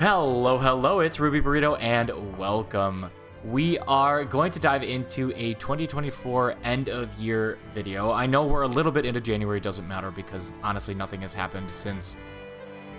Hello, it's Ruby Burrito and welcome. We are going to dive into a 2024 end of year video. I know we're a little bit into January, doesn't matter because honestly nothing has happened since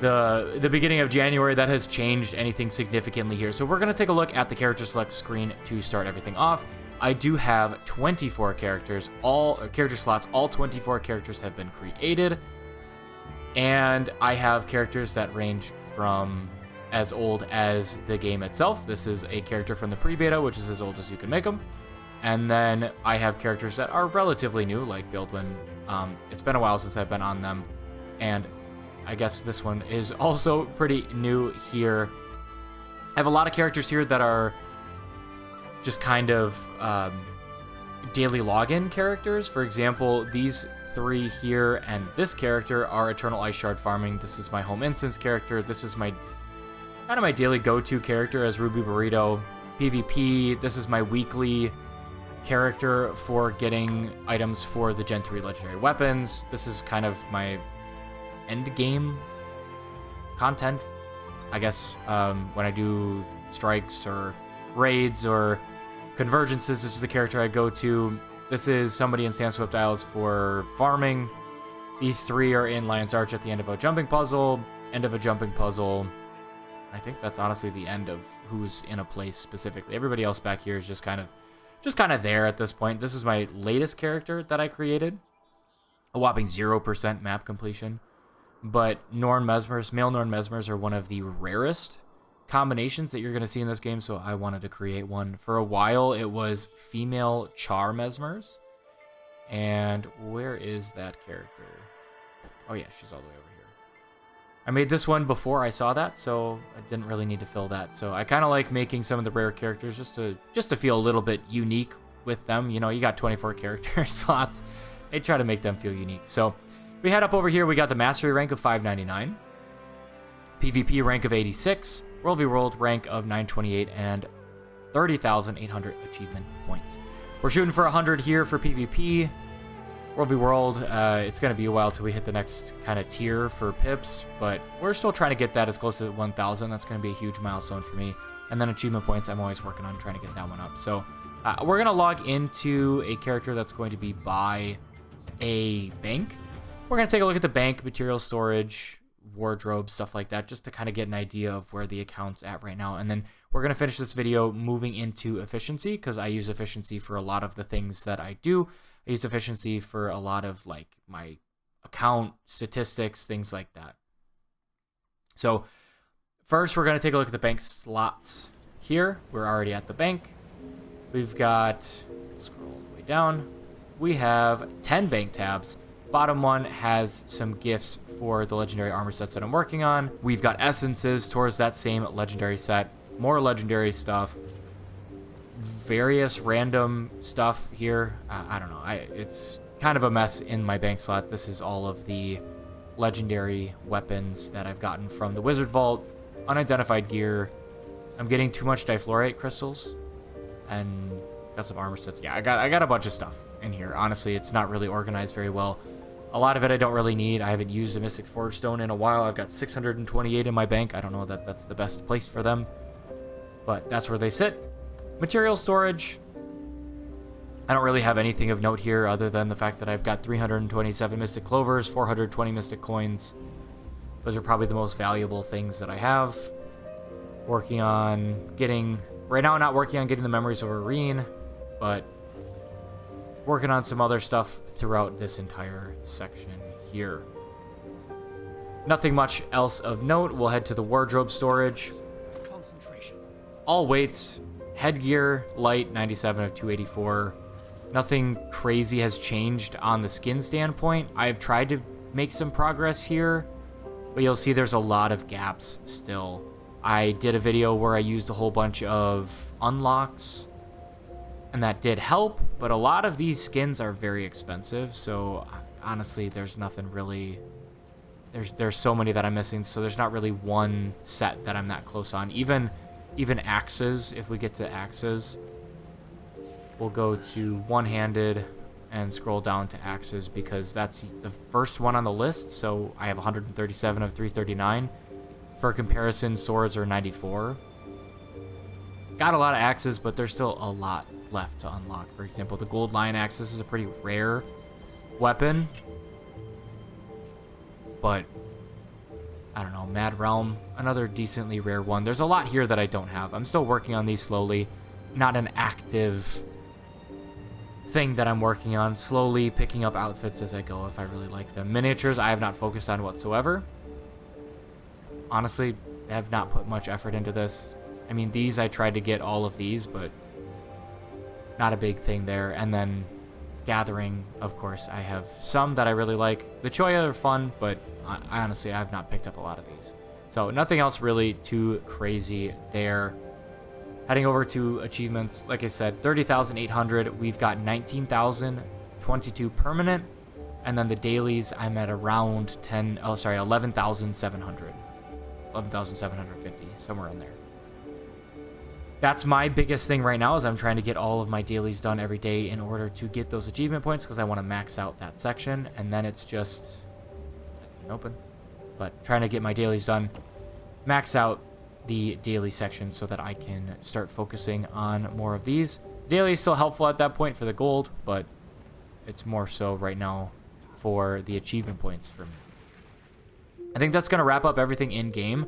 the beginning of January that has changed anything significantly here. So we're going to take a look at the character select screen to start everything off. I do have 24 characters, all character slots, all 24 characters have been created. And I have characters that range from as old as the game itself. This is a character from the pre-beta, which is as old as you can make them. And then I have characters that are relatively new, like Buildwin. It's been a while since I've been on them, and I guess this one is also pretty new here. I have a lot of characters here that are just kind of daily login characters. For example, these three here and this character are Eternal Ice Shard farming. This is my home instance character. This is my kind of my daily go-to character as Ruby Burrito. PvP, this is my weekly character for getting items for the Gen 3 legendary weapons. This is kind of my end game content, I guess, when I do strikes or raids or convergences. This is the character I go to. This is somebody in Sandswept Isles for farming. These three are in Lion's Arch at the end of a jumping puzzle. I think that's honestly the end of who's in a place specifically. Everybody else back here is just kind of there at this point. This is my latest character that I created. A whopping 0% map completion. But Norn Mesmers, male Norn Mesmers are one of the rarest combinations that you're going to see in this game, so I wanted to create one. For a while, it was female Char Mesmers. And where is that character? Oh yeah, she's all the way over here. I made this one before I saw that, so I didn't really need to fill that. So I kind of like making some of the rare characters just to feel a little bit unique with them. You know, you got 24 character slots. They try to make them feel unique. So we head up over here. We got the Mastery rank of 599, PvP rank of 86, World v World rank of 928, and 30,800 achievement points. We're shooting for 100 here for PvP. World v World, it's going to be a while till we hit the next kind of tier for pips, but we're still trying to get that as close to 1,000. That's going to be a huge milestone for me. And then achievement points, I'm always working on trying to get that one up. So we're going to log into a character that's going to be by a bank. We're going to take a look at the bank, material storage, wardrobe, stuff like that, just to kind of get an idea of where the account's at right now. And then we're going to finish this video moving into efficiency, because I use efficiency for a lot of the things that I do. I use efficiency for a lot of like my account statistics, things like that. So first we're going to take a look at the bank slots here. We're already at the bank. We've got, scroll all the way down. We have 10 bank tabs. Bottom one has some gifts for the legendary armor sets that I'm working on. We've got essences towards that same legendary set. More legendary stuff. Various random stuff here. I don't know. It's kind of a mess in my bank slot. This is all of the legendary weapons that I've gotten from the Wizard Vault. Unidentified gear. I'm getting too much difluorite crystals. And got some armor sets. Yeah, I got a bunch of stuff in here. Honestly, it's not really organized very well. A lot of it I don't really need. I haven't used a Mystic Forge Stone in a while. I've got 628 in my bank. I don't know that that's the best place for them, but that's where they sit. Material storage. I don't really have anything of note here other than the fact that I've got 327 Mystic Clovers, 420 Mystic Coins. Those are probably the most valuable things that I have. Working on getting... Right now I'm not working on getting the Memories of Irene, but working on some other stuff throughout this entire section here. Nothing much else of note. We'll head to the wardrobe storage. Concentration. All weights. Headgear, light, 97 of 284. Nothing crazy has changed on the skin standpoint. I've tried to make some progress here, but you'll see there's a lot of gaps still. I did a video where I used a whole bunch of unlocks, and that did help, but a lot of these skins are very expensive, so honestly, there's nothing really... There's so many that I'm missing, so there's not really one set that I'm that close on. Even axes, if we get to axes, we'll go to one-handed and scroll down to axes because that's the first one on the list. So I have 137 of 339. for comparison, swords are 94. Got a lot of axes, but there's still a lot left to unlock. For example, the gold lion axe, this is a pretty rare weapon. But, I don't know, Mad Realm, another decently rare one. There's a lot here that I don't have. I'm still working on these slowly. Not an active thing that I'm working on. Slowly picking up outfits as I go if I really like them. Miniatures, I have not focused on whatsoever. Honestly, I have not put much effort into this. I mean, these, I tried to get all of these, but not a big thing there. And then gathering, of course, I have some that I really like. The Choya are fun, but honestly, I have not picked up a lot of these. So nothing else really too crazy there. Heading over to achievements, like I said, 30,800. We've got 19,022 permanent. And then the dailies, I'm at around 11,700. 11,750, somewhere in there. That's my biggest thing right now, is I'm trying to get all of my dailies done every day in order to get those achievement points, because I want to max out that section. And then it's just open, but trying to get my dailies done, max out the daily section so that I can start focusing on more of these. Daily is still helpful at that point for the gold, but it's more so right now for the achievement points for me. I think that's going to wrap up everything in game.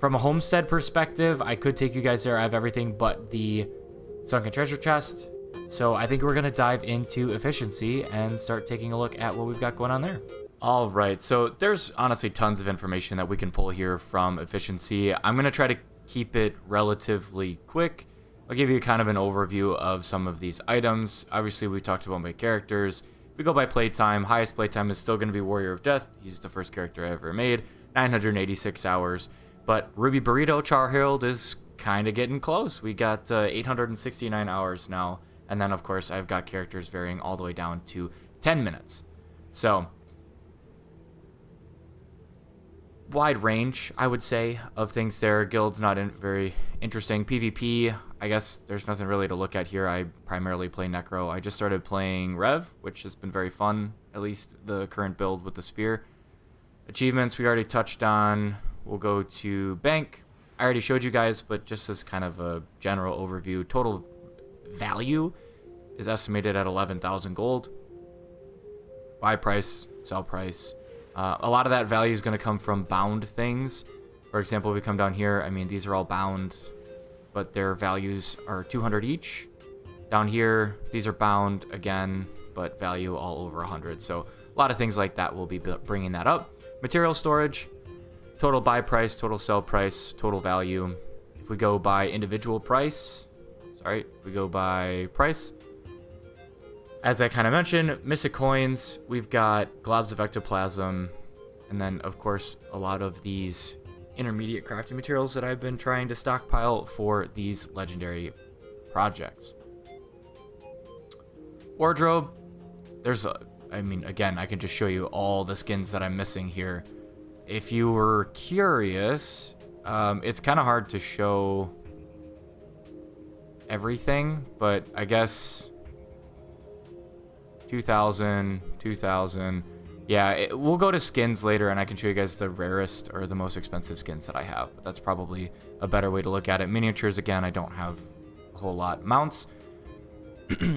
From a homestead perspective, I could take you guys there. I have everything but the sunken treasure chest. So I think we're going to dive into efficiency and start taking a look at what we've got going on there. All right, so there's honestly tons of information that we can pull here from efficiency. I'm going to try to keep it relatively quick. I'll give you kind of an overview of some of these items. Obviously, we talked about my characters. If we go by playtime, highest playtime is still going to be Warrior of Death. He's the first character I ever made, 986 hours. But Ruby Burrito Char Herald is kind of getting close. We got 869 hours now. And then, of course, I've got characters varying all the way down to 10 minutes. So, wide range, I would say, of things there. Guild's not very interesting. PvP, I guess there's nothing really to look at here. I primarily play Necro. I just started playing Rev, which has been very fun, at least the current build with the spear. Achievements, we already touched on. We'll go to Bank. I already showed you guys, but just as kind of a general overview, total value is estimated at 11,000 gold. Buy price, sell price. A lot of that value is going to come from bound things. For example, if we come down here, I mean, these are all bound, but their values are 200 each. Down here, these are bound again, but value all over 100. So a lot of things like that will be bringing that up. Material storage, total buy price, total sell price, total value. If we go by individual price, if we go by price, as I kind of mentioned, Mystic Coins, we've got Globs of Ectoplasm, and then, of course, a lot of these intermediate crafting materials that I've been trying to stockpile for these legendary projects. Wardrobe, I mean, again, I can just show you all the skins that I'm missing here. If you were curious, it's kind of hard to show everything, but I guess 2,000. Yeah, we'll go to skins later, and I can show you guys the rarest or the most expensive skins that I have. But that's probably a better way to look at it. Miniatures, again, I don't have a whole lot. Mounts,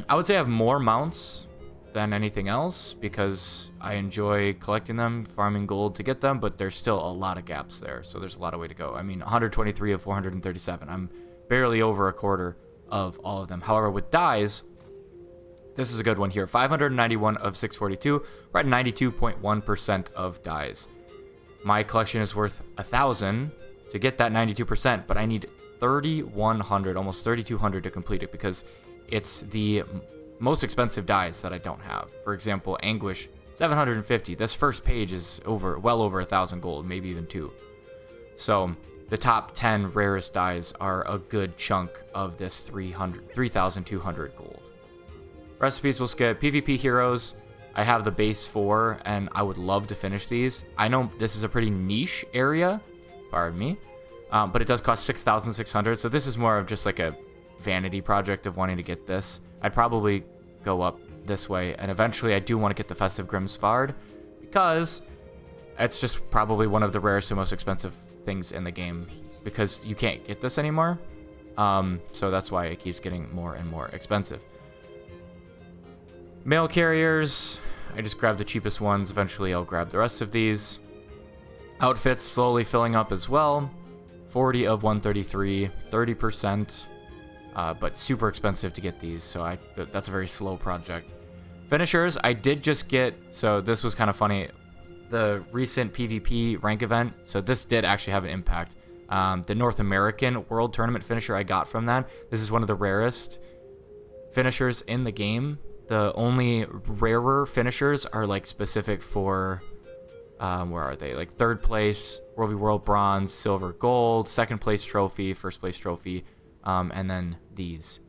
I would say I have more mounts than anything else because I enjoy collecting them, farming gold to get them, but there's still a lot of gaps there. So there's a lot of way to go. I mean, 123 of 437. I'm barely over a quarter of all of them. However, with dyes, this is a good one here. 591 of 642. We're at 92.1% of dyes. My collection is worth 1,000 to get that 92%, but I need 3,100, almost 3,200 to complete it because it's the most expensive dyes that I don't have. For example, Anguish, 750. This first page is well over 1,000 gold, maybe even 2. So the top 10 rarest dyes are a good chunk of this 3,200 gold. Recipes we'll skip. PvP heroes, I have the base 4, and I would love to finish these. I know this is a pretty niche area, pardon me, but it does cost 6,600, so this is more of just like a vanity project of wanting to get this. I'd probably go up this way, and eventually I do want to get the Festive Grimm's Fard, because it's just probably one of the rarest and most expensive things in the game because you can't get this anymore. So that's why it keeps getting more and more expensive. Mail carriers, I just grabbed the cheapest ones. Eventually I'll grab the rest of these. Outfits slowly filling up as well. 40 of 133, 30%, but super expensive to get these, so that's a very slow project. Finishers, I did just get, so this was kind of funny, the recent PvP rank event, so this did actually have an impact. The North American World Tournament finisher I got from that, this is one of the rarest finishers in the game. The only rarer finishers are like specific for, where are they? Like 3rd place, World v World Bronze, Silver, Gold, 2nd place trophy, 1st place trophy, and then these.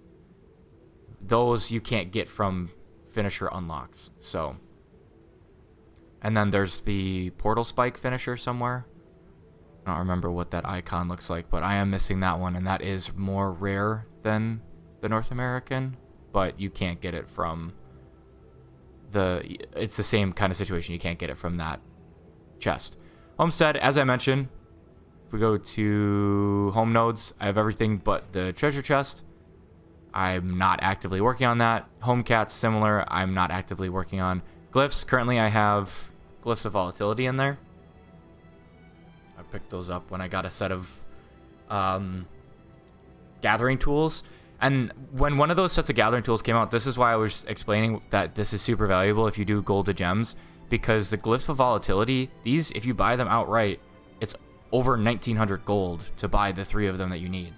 Those you can't get from finisher unlocks, so. And then there's the Portal Spike finisher somewhere. I don't remember what that icon looks like, but I am missing that one, and that is more rare than the North American, but you can't get it from it's the same kind of situation. You can't get it from that chest. Homestead, as I mentioned, if we go to home nodes, I have everything but the treasure chest. I'm not actively working on that. Home cat's similar. I'm not actively working on glyphs. Currently, I have glyphs of volatility in there. I picked those up when I got a set of gathering tools. And when one of those sets of gathering tools came out, this is why I was explaining that this is super valuable if you do gold to gems, because the glyphs of volatility, these, if you buy them outright, it's over 1,900 gold to buy the 3 of them that you need.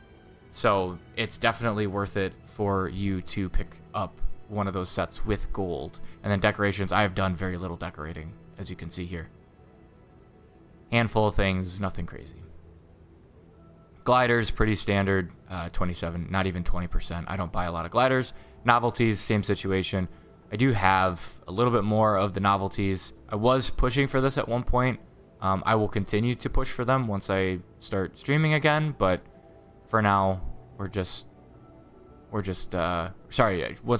So it's definitely worth it for you to pick up one of those sets with gold. And then decorations, I have done very little decorating, as you can see here. Handful of things, nothing crazy. Gliders, pretty standard, 27, not even 20%. I don't buy a lot of gliders. Novelties, same situation. I do have a little bit more of the novelties. I was pushing for this at one point. I will continue to push for them once I start streaming again, but for now, once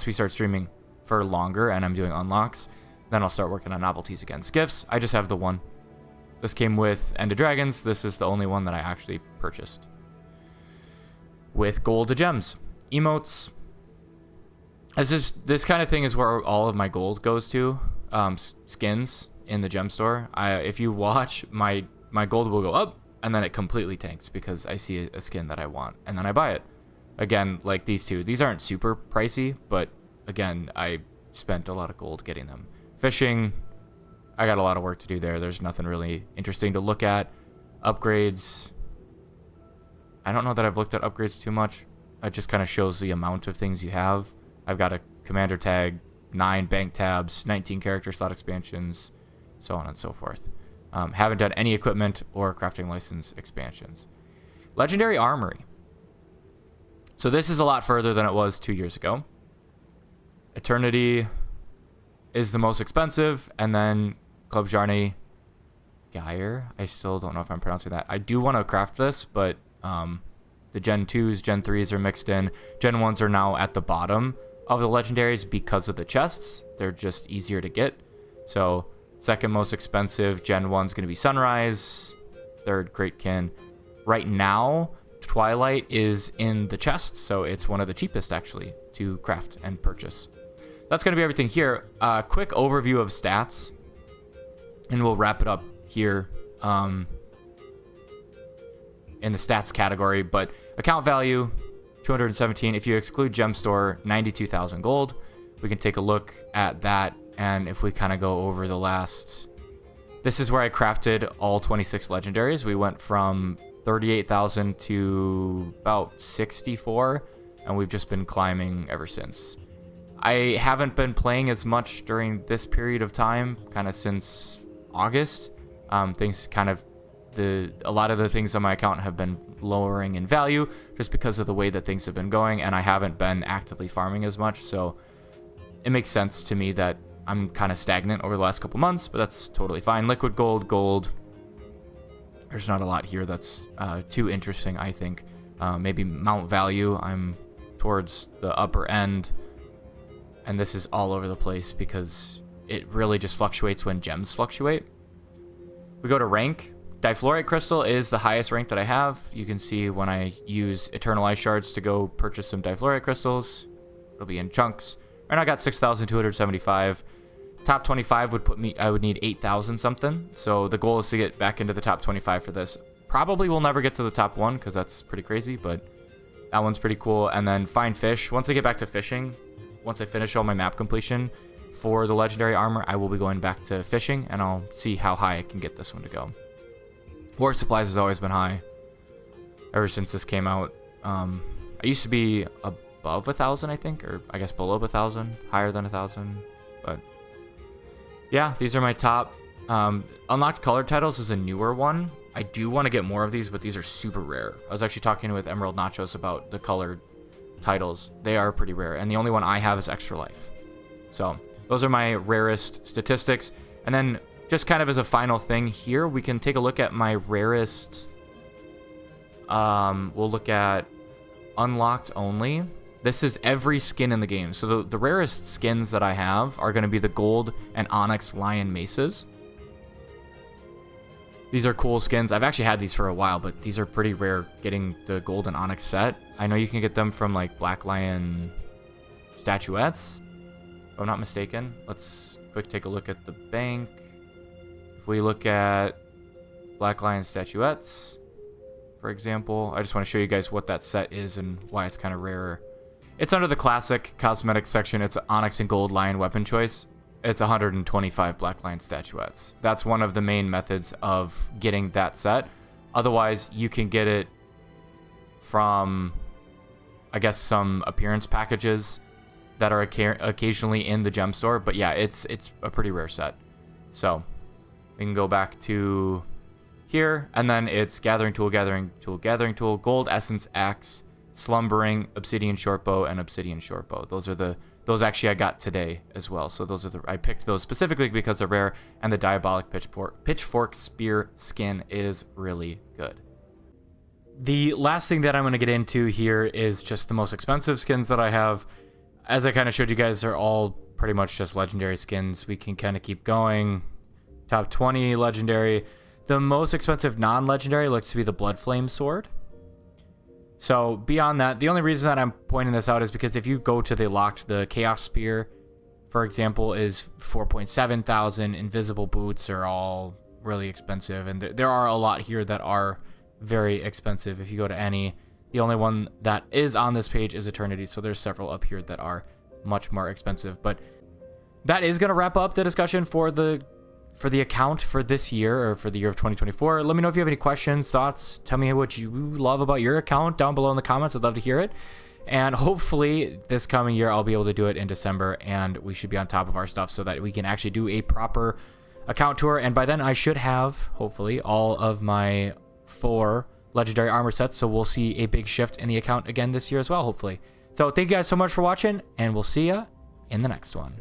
we start streaming for longer and I'm doing unlocks, then I'll start working on novelties again. Skiffs, I just have the one. This came with End of Dragons. This is the only one that I actually purchased with gold to gems. Emotes. This kind of thing is where all of my gold goes to. Skins in the gem store. If you watch, my gold will go up and then it completely tanks because I see a skin that I want and then I buy it. Again, like these two. These aren't super pricey, but again, I spent a lot of gold getting them. Fishing, I got a lot of work to do there. There's nothing really interesting to look at. Upgrades, I don't know that I've looked at upgrades too much. It just kind of shows the amount of things you have. I've got a commander tag, 9 bank tabs, 19 character slot expansions, so on and so forth. Haven't done any equipment or crafting license expansions. Legendary Armory. So this is a lot further than it was 2 years ago. Eternity is the most expensive, and then Club Jarny Geyer. I still don't know if I'm pronouncing that. I do want to craft this, but the Gen 2s, Gen 3s are mixed in. Gen 1s are now at the bottom of the legendaries because of the chests. They're just easier to get. So second most expensive Gen 1's going to be Sunrise. Third, Greatkin. Right now, Twilight is in the chest, so it's one of the cheapest actually to craft and purchase. That's going to be everything here. Quick overview of stats, and we'll wrap it up here in the stats category. But account value, 217. If you exclude Gem Store, 92,000 gold. We can take a look at that, and if we kind of go over the last... This is where I crafted all 26 legendaries. We went from 38,000 to about 64, and we've just been climbing ever since. I haven't been playing as much during this period of time, kind of since August. Things kind of... A lot of the things on my account have been lowering in value just because of the way that things have been going, and I haven't been actively farming as much, so it makes sense to me that I'm kind of stagnant over the last couple months, but that's totally fine. Liquid gold. There's not a lot here that's too interesting, I think. Maybe mount value. I'm towards the upper end, and this is all over the place because it really just fluctuates when gems fluctuate. We go to rank. Difluorite Crystal is the highest rank that I have. You can see when I use Eternal Ice Shards to go purchase some Difluorite Crystals, it'll be in chunks. Right now I got 6,275. Top 25 would put me, I would need 8,000 something. So the goal is to get back into the top 25 for this. Probably will never get to the top 1 because that's pretty crazy, but that one's pretty cool. And then Find Fish. Once I get back to fishing, once I finish all my map completion for the legendary armor, I will be going back to fishing and I'll see how high I can get this one to go. War supplies has always been high ever since this came out. I used to be above 1,000, I think, or I guess below 1,000, higher than 1,000, but yeah, these are my top. Unlocked colored titles is a newer one. I do want to get more of these, but these are super rare. I was actually talking with Emerald Nachos about the colored titles. They are pretty rare, and the only one I have is Extra Life. So those are my rarest statistics. And then just kind of as a final thing here, we can take a look at my rarest. We'll look at unlocked only. This is every skin in the game. So the rarest skins that I have are going to be the gold and onyx lion maces. These are cool skins. I've actually had these for a while, but these are pretty rare getting the gold and onyx set. I know you can get them from like Black Lion statuettes, if I'm not mistaken. Let's quick take a look at the bank. If we look at Black Lion statuettes, for example, I just want to show you guys what that set is and why it's kind of rarer. It's under the classic cosmetic section. It's onyx and gold lion weapon choice. It's 125 Black Lion statuettes. That's one of the main methods of getting that set. Otherwise, you can get it from, I guess, some appearance packages that are occasionally in the gem store. But yeah, it's a pretty rare set. So we can go back to here, and then it's gathering tool, gold essence axe, slumbering, obsidian shortbow, and obsidian shortbow. Those actually I got today as well. So those are I picked those specifically because they're rare, and the diabolic pitchfork spear skin is really good. The last thing that I'm going to get into here is just the most expensive skins that I have. As I kind of showed you guys, they're all pretty much just legendary skins. We can kind of keep going. Top 20 legendary. The most expensive non-legendary looks to be the Blood Flame sword. So beyond that, the only reason that I'm pointing this out is because if you go to the Chaos Spear, for example, is 4.7 thousand. Invisible boots are all really expensive, and there are a lot here that are very expensive. If you go to any, the only one that is on this page is Eternity, so there's several up here that are much more expensive. But that is going to wrap up the discussion for the account for this year, or for the year of 2024. Let me know if you have any questions, thoughts. Tell me what you love about your account down below in the comments. I'd love to hear it. And hopefully this coming year, I'll be able to do it in December, and we should be on top of our stuff so that we can actually do a proper account tour. And by then I should have, hopefully, all of my 4 legendary armor sets. So we'll see a big shift in the account again this year as well, hopefully. So thank you guys so much for watching, and we'll see ya in the next one.